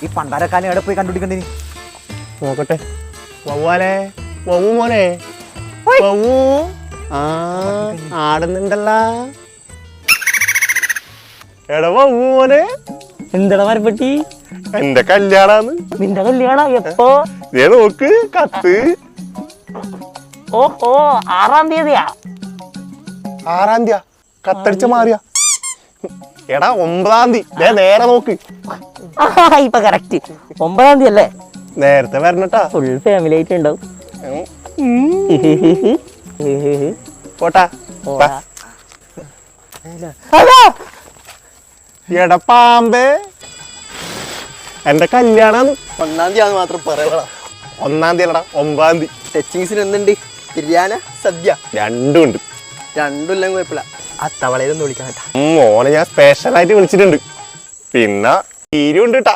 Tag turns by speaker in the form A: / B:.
A: ഈ പണ്ടാരക്കാലം എവിടെ പോയി കണ്ടുപിടിക്കണ്ടേ?
B: നോക്കട്ടെ. വവ്വാലേ, വവ്വു മോനെ, വവ്വു. ആ ആടുന്നുണ്ടല്ല. എടാ വവ്വു മോനെ,
C: എന്താ മരപ്പെട്ടി?
B: എന്റെ കല്യാണാന്ന്.
C: നിന്റെ കല്യാണം എപ്പോ?
B: ദേ നോക്ക് കത്ത്.
C: ഓഹോ, 6-ാം തീയതിയാ?
B: 6-ാം തീയതി കത്തടിച്ച മാറിയ. എടാ 9-ാം തീയതി. ദേ നേരെ നോക്ക്.
C: ഇപ്പൊ കറക്റ്റ് 9-ാം തീയതി അല്ലേ?
B: നേരത്തെ വരണട്ടാ.
C: ഫുൾ ഫാമിലി ആയിട്ട് ഉണ്ടാവും.
B: പോട്ടാ. എടാ പാമ്പേ, എന്റെ കല്യാണാന്ന്.
D: 1-ാം തീയതി മാത്രം പറയണ.
B: 1-ാം തീയതി അല്ലടാ, 9-ാം തീയതി.
D: ടച്ചിങ്സിന് എന്തുണ്ട്? ബിരിയാണി, സദ്യ
B: രണ്ടും ഉണ്ട്.
D: രണ്ടും കുഴപ്പമില്ല. ആ തവളയിലൊന്ന് വിളിക്കാൻ കേട്ടാ.
B: മോനെ ഞാൻ സ്പെഷ്യലായിട്ട് വിളിച്ചിട്ടുണ്ട്. പിന്നെ ഈരും ഉണ്ട് കേട്ടാ.